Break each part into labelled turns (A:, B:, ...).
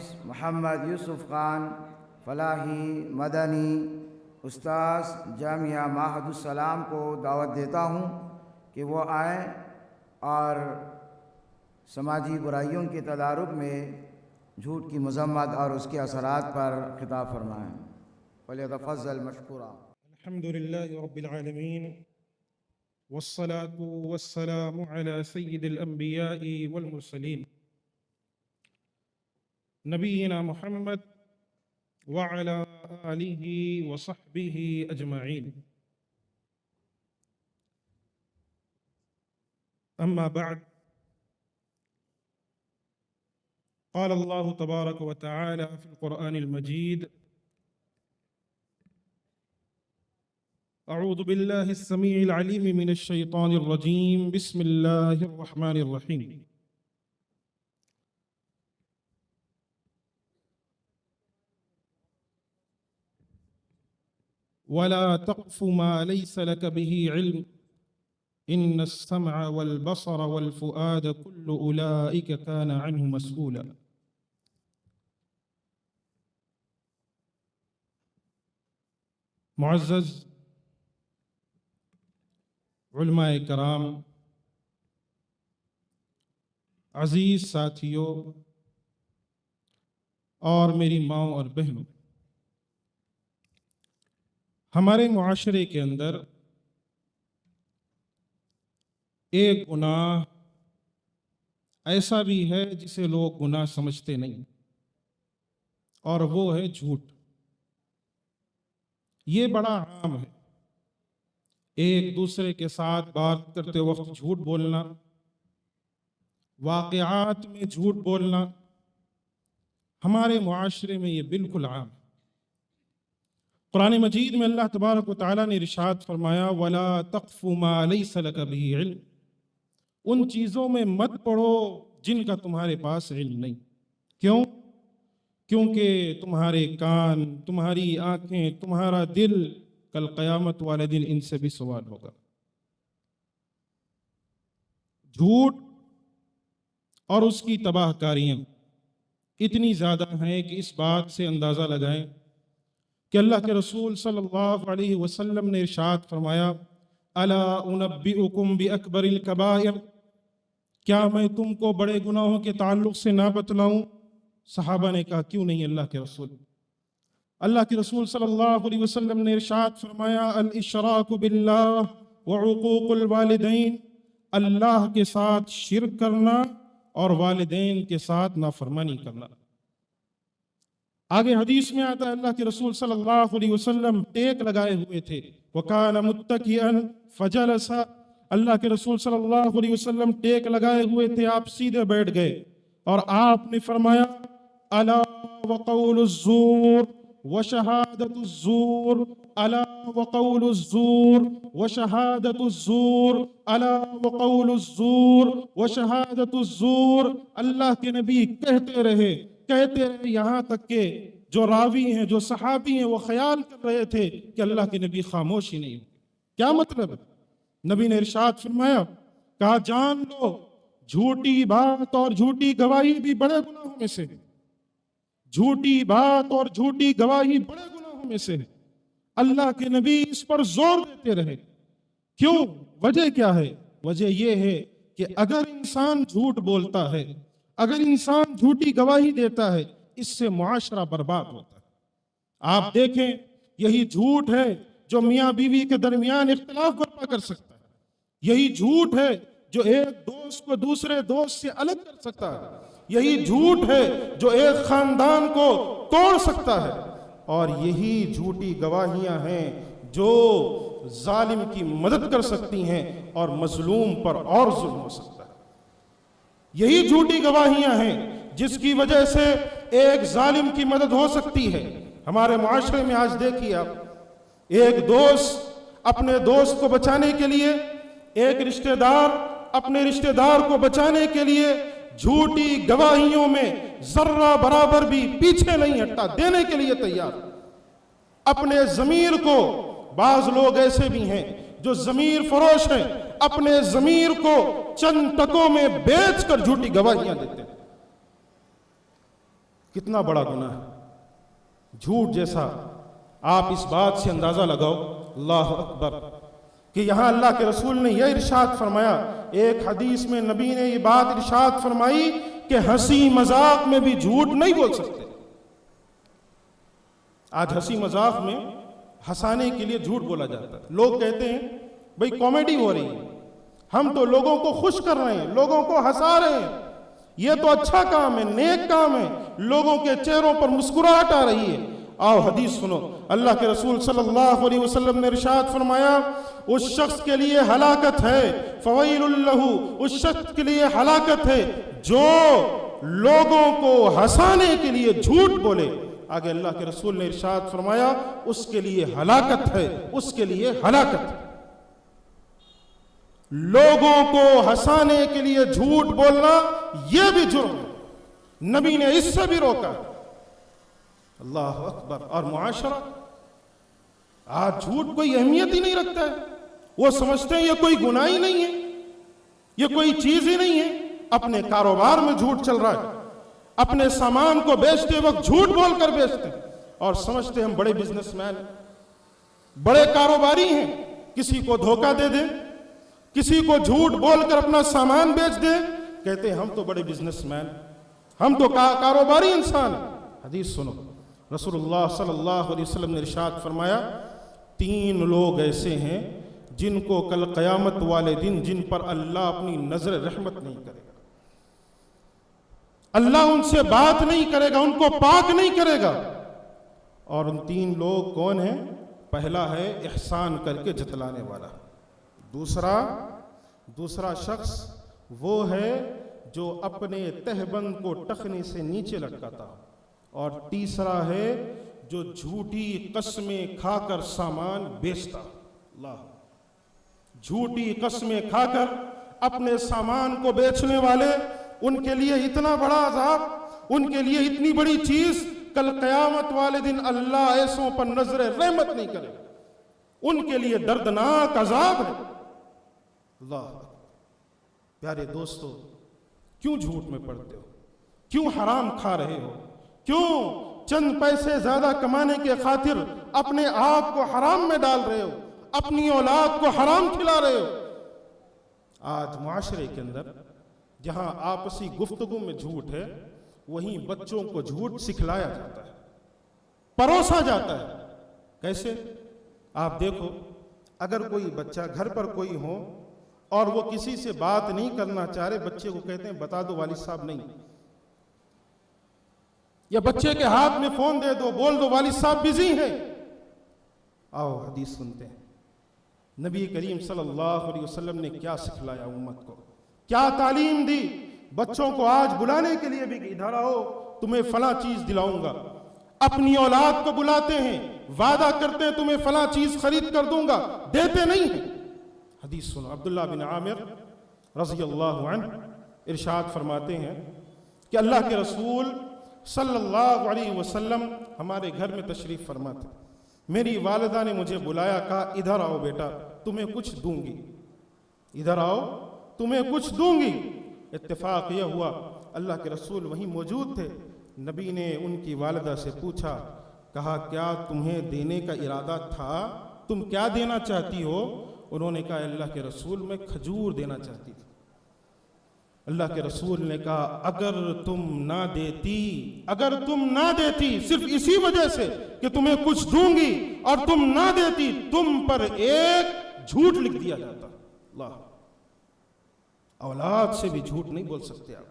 A: حافظ محمد یوسف خان فلاحی مدنی استاذ جامعہ معہد السلام کو دعوت دیتا ہوں کہ وہ آئیں اور سماجی برائیوں کے تدارک میں جھوٹ کی مذمت اور اس کے اثرات پر خطاب فرمائیں۔ فلیتفضل مشکورا۔
B: الحمد للہ رب العالمین والصلاة والسلام على سید الانبیاء والمرسلین نبینا محمد وعلى آلہ وصحبہ اجمعین، اما بعد، قال اللہ تبارک وتعالی فی القرآن المجید: اعوذ باللہ السمیع العلیم من الشیطان الرجیم، بسم اللہ الرحمن الرحیم۔ ولا تقف ما ليس لك به علم إن السمع والبصر والفؤاد كل أولئك كان عنه مسؤولا۔ معزز علماء کرام، عزیز ساتھیوں اور میری ماؤں اور بہنوں، ہمارے معاشرے کے اندر ایک گناہ ایسا بھی ہے جسے لوگ گناہ سمجھتے نہیں، اور وہ ہے جھوٹ۔ یہ بڑا عام ہے، ایک دوسرے کے ساتھ بات کرتے وقت جھوٹ بولنا، واقعات میں جھوٹ بولنا، ہمارے معاشرے میں یہ بالکل عام ہے۔ قرآن مجید میں اللہ تبارک و تعالیٰ نے ارشاد فرمایا: وَلَا تَقْفُ مَا لَيْسَ لَكَ بِهِ عِلْمٍ، ان چیزوں میں مت پڑو جن کا تمہارے پاس علم نہیں۔ کیوں؟ کیونکہ تمہارے کان، تمہاری آنکھیں، تمہارا دل کل قیامت والے دن ان سے بھی سوال ہوگا۔ جھوٹ اور اس کی تباہ کاریاں اتنی زیادہ ہیں کہ اس بات سے اندازہ لگائیں کہ اللہ کے رسول صلی اللہ علیہ وسلم نے ارشاد فرمایا: الا انبئکم باکبر الکبائر، کیا میں تم کو بڑے گناہوں کے تعلق سے نہ بتلاؤں؟ صحابہ نے کہا کیوں نہیں اللہ کے رسول؟ اللہ کے رسول صلی اللہ علیہ وسلم نے ارشاد فرمایا: الاشراک باللہ وعقوق الوالدین، اللہ کے ساتھ شرک کرنا اور والدین کے ساتھ نافرمانی کرنا۔ آگے حدیث میں آتا ہے اللہ کے رسول صلی اللہ علیہ وسلم ٹیک لگائے ہوئے تھے، وَكَانَ مُتَّكِئًا فَجَلَسَ، اللہ کے رسول صلی اللہ علیہ وسلم ٹیک لگائے ہوئے تھے، آپ سیدھے بیٹھ گئے اور آپ نے فرمایا: الا وقول الزور وشہادت الزور، الا وقول الزور وشہادت الزور، الا وقول الزور وشہادت الزور۔ اللہ کے نبی کہتے رہے یہاں تک کہ جو راوی ہیں، جو صحابی ہیں، وہ خیال کر رہے تھے کہ اللہ کے نبی خاموش ہی نہیں ہوں۔ کیا مطلب ہے؟ نبی نے ارشاد فرمایا، کہا جان لو جھوٹی بات اور جھوٹی گواہی بھی بڑے گناہوں میں سے ہے۔ جھوٹی بات اور جھوٹی گواہی بڑے گناہوں میں سے ہے۔ اللہ کے نبی اس پر زور دیتے رہے۔ کیوں؟ وجہ کیا ہے؟ وجہ یہ ہے کہ اگر انسان جھوٹ بولتا ہے، اگر انسان جھوٹی گواہی دیتا ہے، اس سے معاشرہ برباد ہوتا ہے۔ آپ دیکھیں، یہی جھوٹ ہے جو میاں بیوی کے درمیان اختلاف برپا کر سکتا ہے۔ یہی جھوٹ ہے جو ایک دوست کو دوسرے دوست سے الگ کر سکتا ہے۔ یہی جھوٹ ہے جو ایک خاندان کو توڑ سکتا ہے، اور یہی جھوٹی گواہیاں ہیں جو ظالم کی مدد کر سکتی ہیں اور مظلوم پر اور ظلم ہو سکتا ہے۔ یہی جھوٹی گواہیاں ہیں جس کی وجہ سے ایک ظالم کی مدد ہو سکتی ہے۔ ہمارے معاشرے میں آج دیکھیے آپ، ایک دوست اپنے دوست کو بچانے کے لیے، ایک رشتہ دار اپنے رشتہ دار کو بچانے کے لیے جھوٹی گواہیوں میں ذرہ برابر بھی پیچھے نہیں ہٹتا، دینے کے لیے تیار۔ اپنے ضمیر کو، بعض لوگ ایسے بھی ہیں جو ضمیر فروش ہیں، اپنے ضمیر کو چند ٹکوں میں بیچ کر جھوٹی گواہیاں دیتے ہیں۔ کتنا بڑا گناہ ہے جھوٹ جیسا. آپ اس بات سے اندازہ لگاؤ, اللہ اکبر, کہ یہاں اللہ کے رسول نے یہ ارشاد فرمایا, ایک حدیث میں نبی نے یہ بات ارشاد فرمائی کہ ہنسی مذاق میں بھی جھوٹ نہیں بول سکتے. آج ہنسی مذاق میں ہنسانے کے لیے جھوٹ بولا جاتا ہے. لوگ کہتے ہیں بھئی کامیڈی ہو رہی ہے, ہم تو لوگوں کو خوش کر رہے ہیں, لوگوں کو ہنسا رہے ہیں, یہ تو اچھا کام ہے, نیک کام ہے, لوگوں کے چہروں پر مسکراہٹ آ رہی ہے. آؤ حدیث سنو, اللہ کے رسول صلی اللہ علیہ وسلم نے ارشاد فرمایا, اس شخص کے لیے ہلاکت ہے, فویل لہ, اس شخص کے لیے ہلاکت ہے جو لوگوں کو ہنسانے کے لیے جھوٹ بولے. آگے اللہ کے رسول نے ارشاد فرمایا, اس کے لیے ہلاکت ہے, اس کے لیے ہلاکت ہے. لوگوں کو ہنسانے کے لیے جھوٹ بولنا یہ بھی جرم ہے, نبی نے اس سے بھی روکا. اللہ اکبر. اور معاشرہ آج جھوٹ کوئی اہمیت ہی نہیں رکھتا ہے, وہ سمجھتے ہیں یہ کوئی گناہ ہی نہیں ہے, یہ کوئی چیز ہی نہیں ہے. اپنے کاروبار میں جھوٹ چل رہا ہے, اپنے سامان کو بیچتے وقت جھوٹ بول کر بیچتے ہیں, اور سمجھتے ہم بڑے بزنس مین, بڑے کاروباری ہیں. کسی کو دھوکہ دے دیں, کسی کو جھوٹ بول کر اپنا سامان بیچ دیں, کہتے ہیں ہم تو بڑے بزنس مین, ہم تو کاروباری انسان. حدیث سنو, رسول اللہ صلی اللہ علیہ وسلم نے ارشاد فرمایا, 3 لوگ ایسے ہیں جن کو کل قیامت والے دن, جن پر اللہ اپنی نظر رحمت نہیں کرے گا, اللہ ان سے بات نہیں کرے گا, ان کو پاک نہیں کرے گا. اور ان 3 لوگ کون ہیں؟ پہلا ہے احسان کر کے جتلانے والا, دوسرا شخص وہ ہے جو اپنے تہبند کو ٹخنے سے نیچے لٹکاتا, اور تیسرا ہے جو جھوٹی قسمیں کھا کر سامان بیچتا. اللہ, جھوٹی قسمیں کھا کر اپنے سامان کو بیچنے والے, ان کے لیے اتنا بڑا عذاب, ان کے لیے اتنی بڑی چیز, کل قیامت والے دن اللہ ایسوں پر نظر رحمت نہیں کرے, ان کے لیے دردناک عذاب ہے. اللہ. پیارے دوستو, کیوں جھوٹ میں پڑتے ہو؟ کیوں حرام کھا رہے ہو؟ کیوں چند پیسے زیادہ کمانے کے خاطر اپنے آپ کو حرام میں ڈال رہے ہو, اپنی اولاد کو حرام کھلا رہے ہو؟ آج معاشرے کے اندر جہاں آپسی گفتگو میں جھوٹ ہے, وہیں بچوں کو جھوٹ سکھلایا جاتا ہے, پروسا جاتا ہے. کیسے؟ آپ دیکھو, اگر کوئی بچہ گھر پر کوئی ہو اور وہ کسی سے بات نہیں کرنا چاہ رہے, بچے کو کہتے ہیں بتا دو والد صاحب نہیں, یا بچے کے ہاتھ میں فون دے دو, بول دو والد صاحب بزی ہیں. آؤ حدیث سنتے ہیں, نبی کریم صلی اللہ علیہ وسلم نے کیا سکھلایا امت کو, کیا تعلیم دی. بچوں کو آج بلانے کے لیے بھی, ادھر آؤ تمہیں فلاں چیز دلاؤں گا. اپنی اولاد کو بلاتے ہیں, وعدہ کرتے ہیں تمہیں فلاں چیز خرید کر دوں گا, دیتے نہیں ہیں. حدیث سنو, عبداللہ بن عامر رضی اللہ عنہ ارشاد فرماتے ہیں کہ اللہ کے رسول صلی اللہ علیہ وسلم ہمارے گھر میں تشریف فرما تھے. میری والدہ نے مجھے بلایا, کہا ادھر آؤ بیٹا تمہیں کچھ دوں گی, ادھر آؤ تمہیں کچھ دوں گی. اتفاق یہ ہوا اللہ کے رسول وہیں موجود تھے. نبی نے ان کی والدہ سے پوچھا, کہا کیا تمہیں دینے کا ارادہ تھا, تم کیا دینا چاہتی ہو؟ انہوں نے کہا اللہ کے رسول میں کھجور دینا چاہتی تھی. اللہ کے رسول نے کہا اگر تم نہ دیتی صرف اسی وجہ سے کہ تمہیں کچھ دوں گی اور تم نہ دیتی, تم پر ایک جھوٹ لکھ دیا جاتا. اللہ, اولاد سے بھی جھوٹ نہیں بول سکتے آپ,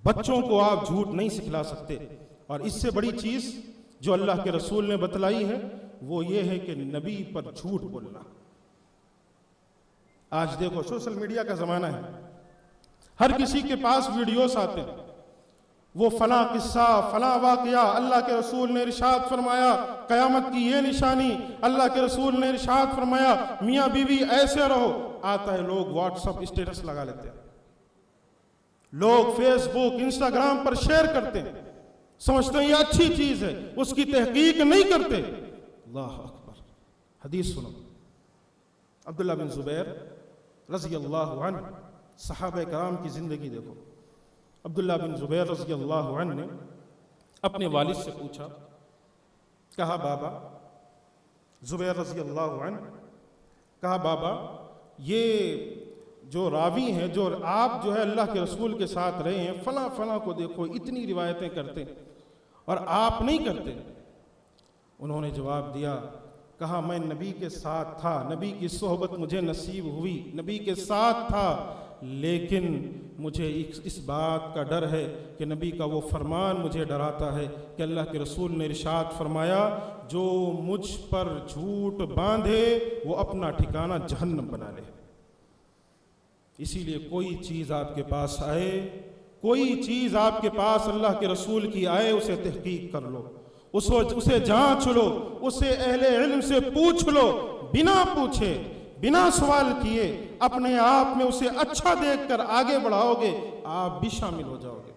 B: بچوں کو آپ جھوٹ نہیں سکھلا سکتے. اور اس سے بڑی چیز جو اللہ کے رسول نے بتلائی ہے وہ یہ ہے کہ نبی پر جھوٹ بولنا. آج دیکھو سوشل میڈیا کا زمانہ ہے, ہر کسی کے پاس ویڈیوز آتے ہیں, وہ فلاں قصہ فلاں واقعہ, اللہ کے رسول نے ارشاد فرمایا قیامت کی یہ نشانی, اللہ کے رسول نے ارشاد فرمایا میاں بیوی ایسے رہو. آتا ہے, لوگ واٹس ایپ اسٹیٹس لگا لیتے ہیں, لوگ فیس بک انسٹاگرام پر شیئر کرتے ہیں, سمجھتے ہیں یہ اچھی چیز ہے, اس کی تحقیق نہیں کرتے. اللہ اکبر. حدیث سنو, عبداللہ بن زبیر رضی اللہ عنہ, صحابہ کرام کی زندگی دیکھو. عبداللہ بن زبیر رضی اللہ عنہ نے اپنے والد سے پوچھا، کہا بابا، زبیر رضی اللہ عنہ، کہا بابا یہ جو راوی ہیں، جو آپ جو ہے اللہ کے رسول کے ساتھ رہے ہیں، فلاں فلاں کو دیکھو اتنی روایتیں کرتے اور آپ نہیں کرتے۔ انہوں نے جواب دیا، کہا میں نبی کے ساتھ تھا، نبی کی صحبت مجھے نصیب ہوئی، نبی کے ساتھ تھا، لیکن مجھے اس بات کا ڈر ہے کہ نبی کا وہ فرمان مجھے ڈراتا ہے کہ اللہ کے رسول نے ارشاد فرمایا، جو مجھ پر جھوٹ باندھے وہ اپنا ٹھکانہ جہنم بنا لے۔ اسی لیے کوئی چیز آپ کے پاس آئے، کوئی چیز آپ کے پاس اللہ کے رسول کی آئے، اسے تحقیق کر لو، اسے جانچ لو، اسے اہل علم سے پوچھ لو، بنا پوچھے، بنا سوال کیے اپنے آپ میں اسے اچھا دیکھ کر آگے بڑھاؤ گے، آپ بھی شامل ہو جاؤ گے۔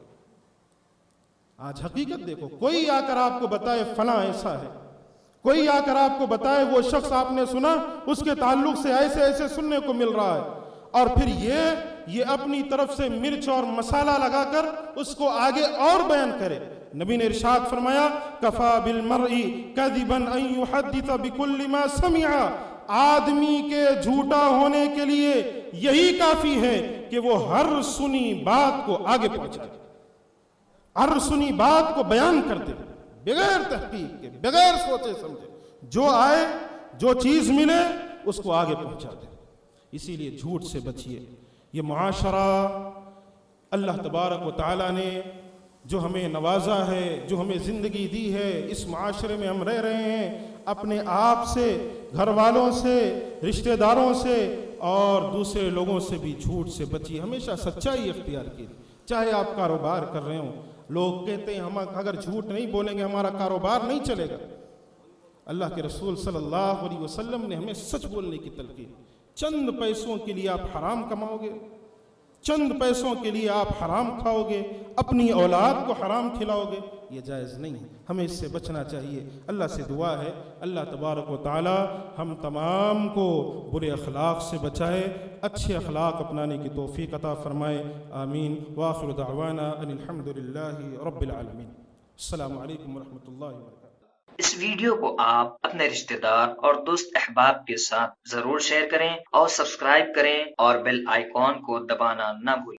B: آج حقیقت دیکھو، کوئی آ کر آپ کو بتائے فلاں ایسا ہے، کوئی آ کر آپ کو بتائے وہ شخص آپ نے سنا اس کے تعلق سے ایسے ایسے سننے کو مل رہا ہے، اور پھر یہ اپنی طرف سے مرچ اور مسالہ لگا کر اس کو آگے اور بیان کرے۔ نبی نے ارشاد فرمایا، کفا بالمرء کذبا ان یحدث بکل ما سمع، آدمی کے جھوٹا ہونے کے لیے یہی کافی ہے کہ وہ ہر سنی بات کو آگے پہنچائے، ہر سنی بات کو بیان کر دے، بغیر تحقیق کے، بغیر سوچے سمجھے، جو آئے، جو چیز ملے اس کو آگے پہنچا دے۔ اسی لیے جھوٹ سے بچیے۔ یہ معاشرہ اللہ تبارک و تعالیٰ نے جو ہمیں نوازا ہے، جو ہمیں زندگی دی ہے، اس معاشرے میں ہم رہ رہے ہیں، اپنے آپ سے، گھر والوں سے، رشتہ داروں سے اور دوسرے لوگوں سے بھی جھوٹ سے بچیے۔ ہمیشہ سچائی اختیار کیجیے، چاہے آپ کاروبار کر رہے ہوں۔ لوگ کہتے ہیں ہم اگر جھوٹ نہیں بولیں گے ہمارا کاروبار نہیں چلے گا۔ اللہ کے رسول صلی اللہ علیہ وسلم نے ہمیں سچ بولنے کی تلقین۔ چند پیسوں کے لیے آپ حرام کماؤ گے، چند پیسوں کے لیے آپ حرام کھاؤ گے، اپنی اولاد کو حرام کھلاؤ گے، یہ جائز نہیں ہے، ہمیں اس سے بچنا چاہیے۔ اللہ سے دعا ہے اللہ تبارک و تعالی ہم تمام کو برے اخلاق سے بچائے، اچھے اخلاق اپنانے کی توفیق عطا فرمائے، آمین۔ وآخر دعوانا ان الحمد للہ رب العالمین۔ السلام علیکم ورحمۃ اللہ وبرکاتہ۔
C: اس ویڈیو کو آپ اپنے رشتہ دار اور دوست احباب کے ساتھ ضرور شیئر کریں اور سبسکرائب کریں اور بیل آئیکن کو دبانا نہ بھولیں۔